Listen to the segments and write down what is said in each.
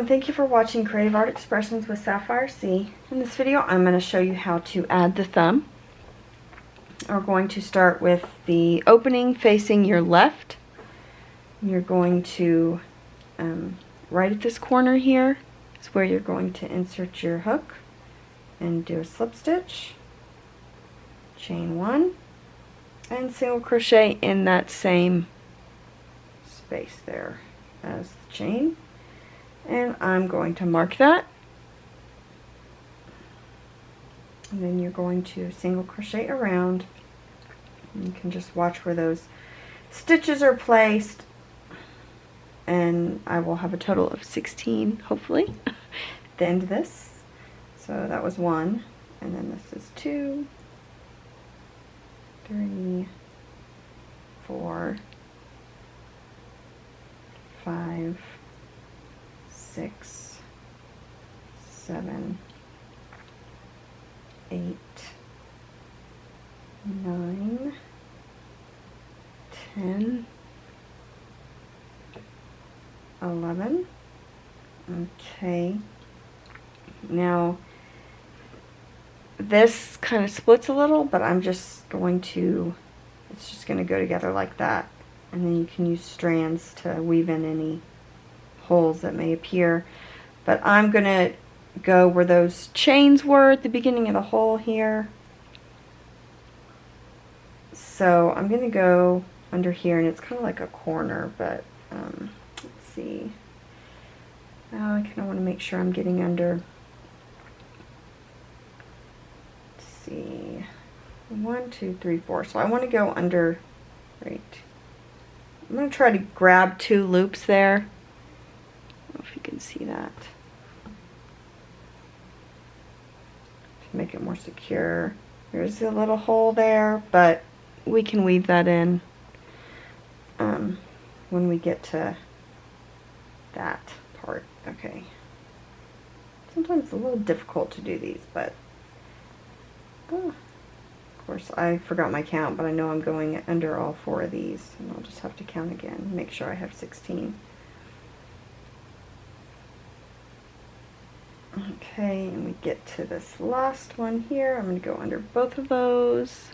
and thank you for watching Creative Art Expressions with Sapphire C. In this video I'm going to show you how to add the thumb. We're going to start with the opening facing your left. You're going to, right at this corner here is where you're going to insert your hook and do a slip stitch, chain one, and single crochet in that same space there as the chain. And I'm going to mark that, and then you're going to single crochet around. You can just watch where those stitches are placed, and I will have a total of 16 hopefully at the end of this. So that was 1, and then this is 2, 3, 4, 5, 6, 7, 8, 9, 10, 11. Okay. Now this kind of splits a little, but I'm just going to, it's just going to go together like that, and then you can use strands to weave in any holes that may appear. But I'm going to go where those chains were at the beginning of the hole here. So I'm going to go under here, and it's kind of like a corner, but let's see. Now I kind of want to make sure I'm getting under. Let's see. 1, 2, 3, 4. So I want to go under, right. I'm going to try to grab 2 loops there. I don't know if you can see that. To make it more secure. There's a little hole there, but we can weave that in when we get to that part. Okay. Sometimes it's a little difficult to do these, but of course I forgot my count, but I know I'm going under all 4 of these, and I'll just have to count again, make sure I have 16. Okay, and we get to this last one here. I'm going to go under both of those.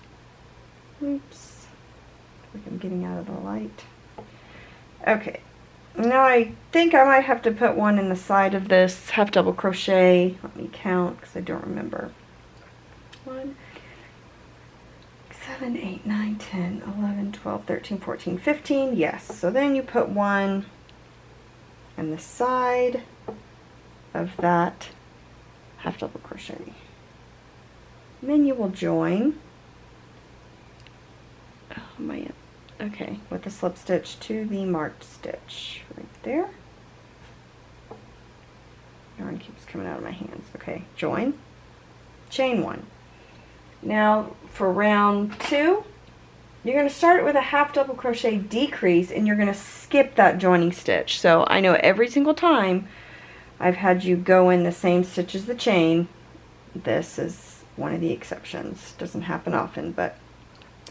Oops. I think I'm getting out of the light. Okay. Now I think I might have to put one in the side of this half double crochet. Let me count because I don't remember. 1, 7, 8, 9, 10, 11, 12, 13, 14, 15. Yes. So then you put one on the side of that half double crochet. And then you will join. Oh man. Okay, with a slip stitch to the marked stitch right there. Yarn keeps coming out of my hands. Okay, join, chain 1. Now for round 2, you're going to start with a half double crochet decrease, and you're going to skip that joining stitch. So I know every single time I've had you go in the same stitch as the chain. This is one of the exceptions. Doesn't happen often, but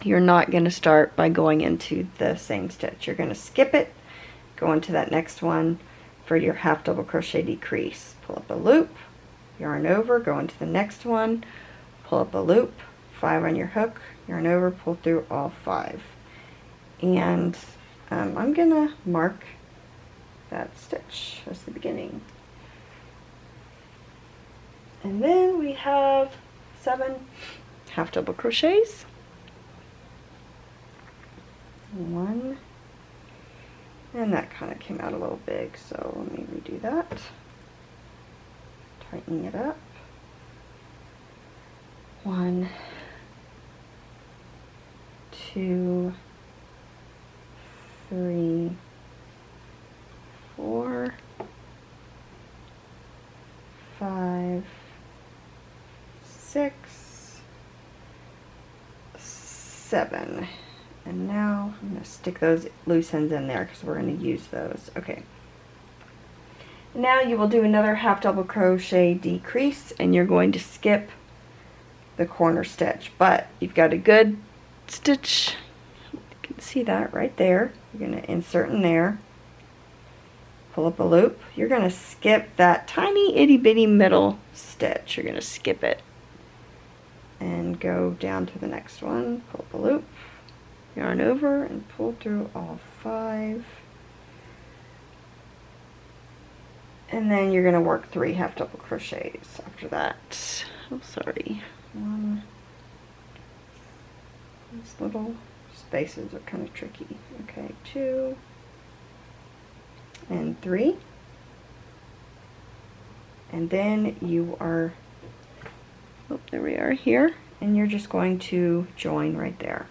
you're not going to start by going into the same stitch. You're going to skip it, go into that next one for your half double crochet decrease. Pull up a loop, yarn over, go into the next one, pull up a loop, 5 on your hook, yarn over, pull through all 5. And I'm going to mark that stitch as the beginning. And then we have 7 half double crochets. 1, and that kind of came out a little big, so let me redo that. Tightening it up. 1, 2, 3, 4, 5, 6, 7. And now I'm going to stick those loose ends in there because we're going to use those. Okay. Now you will do another half double crochet decrease, and you're going to skip the corner stitch. But you've got a good stitch. You can see that right there. You're going to insert in there. pull up a loop. You're going to skip that tiny itty bitty middle stitch. You're going to skip it and go down to the next one, pull up a loop, yarn over and pull through all 5. And then you're going to work 3 half double crochets after that. Oh, sorry. 1. These little spaces are kind of tricky. Okay, 2 and 3. And then you are, oh, there we are here, and you're just going to join right there.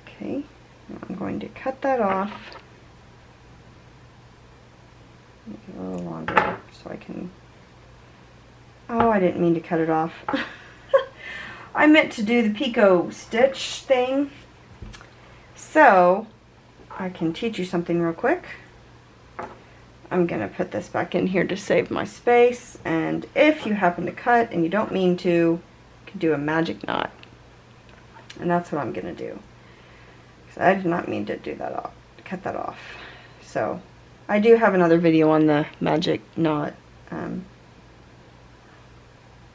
Okay, now I'm going to cut that off, make it a little longer so I can, oh, I didn't mean to cut it off. I meant to do the Pico Stitch thing. So, I can teach you something real quick. I'm going to put this back in here to save my space, and if you happen to cut and you don't mean to, you can do a magic knot. And that's what I'm going to do. Because I did not mean to do that off, cut that off. So, I do have another video on the magic knot.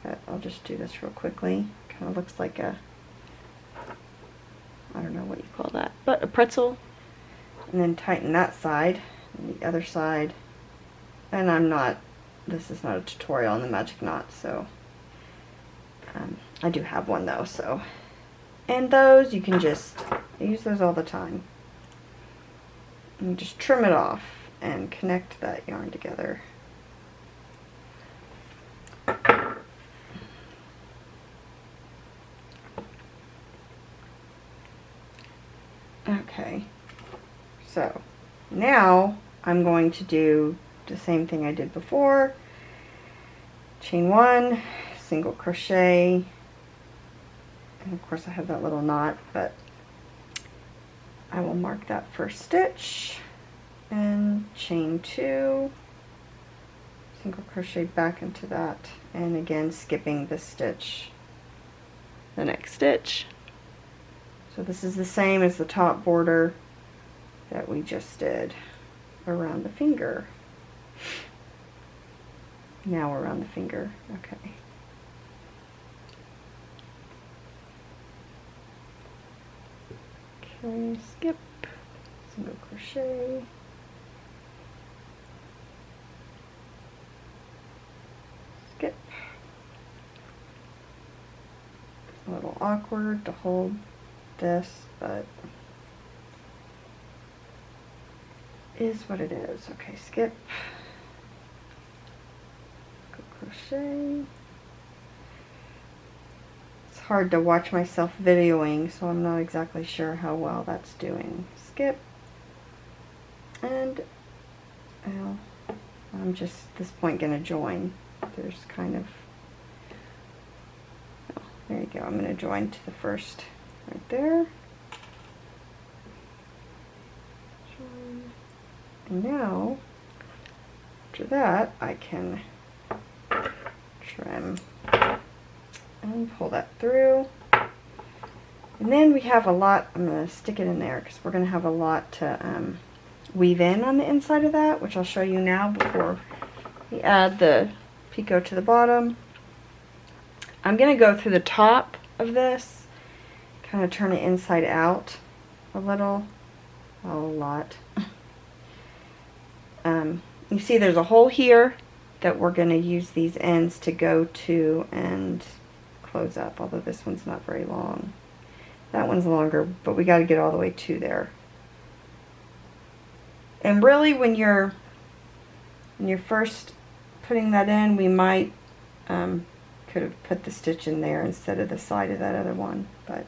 But I'll just do this real quickly. Kind of looks like a, I don't know what you call that, but a pretzel. And then tighten that side and the other side. And this is not a tutorial on the magic knot, so I do have one though, so. And those, you can just, I use those all the time. And just trim it off and connect that yarn together. Okay, so now I'm going to do the same thing I did before. Chain 1, single crochet, and of course I have that little knot, but I will mark that first stitch, and chain 2, single crochet back into that, and again skipping the stitch, the next stitch. So this is the same as the top border that we just did around the finger. Now around the finger, okay. Okay, skip, single crochet, skip. A little awkward to hold this, but is what it is. Okay, skip, go crochet. It's hard to watch myself videoing, so I'm not exactly sure how well that's doing. Skip, and well, I'm just at this point going to join. There's kind of, oh, there you go. I'm going to join to the first right there. And now, after that, I can trim and pull that through. And then we have a lot, I'm going to stick it in there because we're going to have a lot to weave in on the inside of that, which I'll show you now before we add the picot to the bottom. I'm going to go through the top of this, kind of turn it inside out a little, a lot. You see there's a hole here that we're going to use these ends to go to and close up, although this one's not very long. That one's longer, but we got to get all the way to there. And really when you're first putting that in, we might could have put the stitch in there instead of the side of that other one, but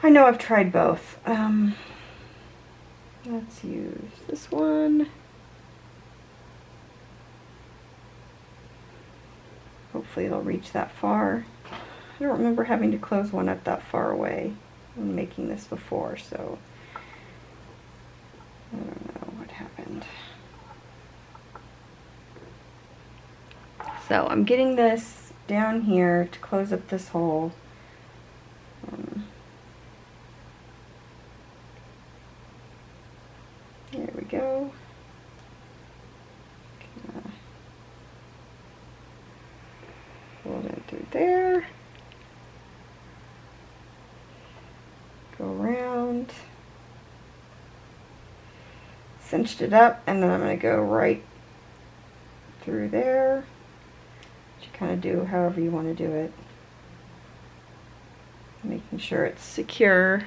I know I've tried both. Let's use this one. Hopefully it'll reach that far. I don't remember having to close one up that far away when making this before, so I don't know what happened. So I'm getting this down here to close up this hole. we go. Pull it in through there. Go around. Cinched it up, and then I'm going to go right through there. You kind of do however you want to do it. Making sure it's secure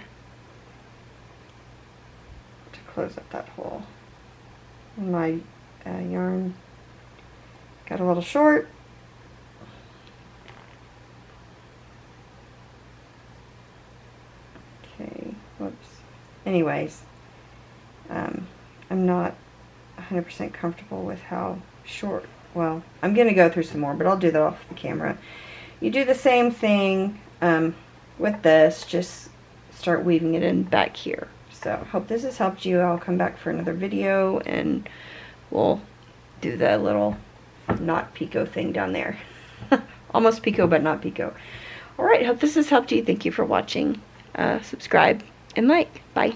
to close up that hole. And my yarn got a little short. Okay, whoops. Anyways, I'm not 100% comfortable with how short. Well, I'm going to go through some more, but I'll do that off the camera. You do the same thing with this, just start weaving it in back here. So, hope this has helped you. I'll come back for another video, and we'll do the little not Pico thing down there. Almost Pico, but not Pico. Alright, hope this has helped you. Thank you for watching. Subscribe and like. Bye.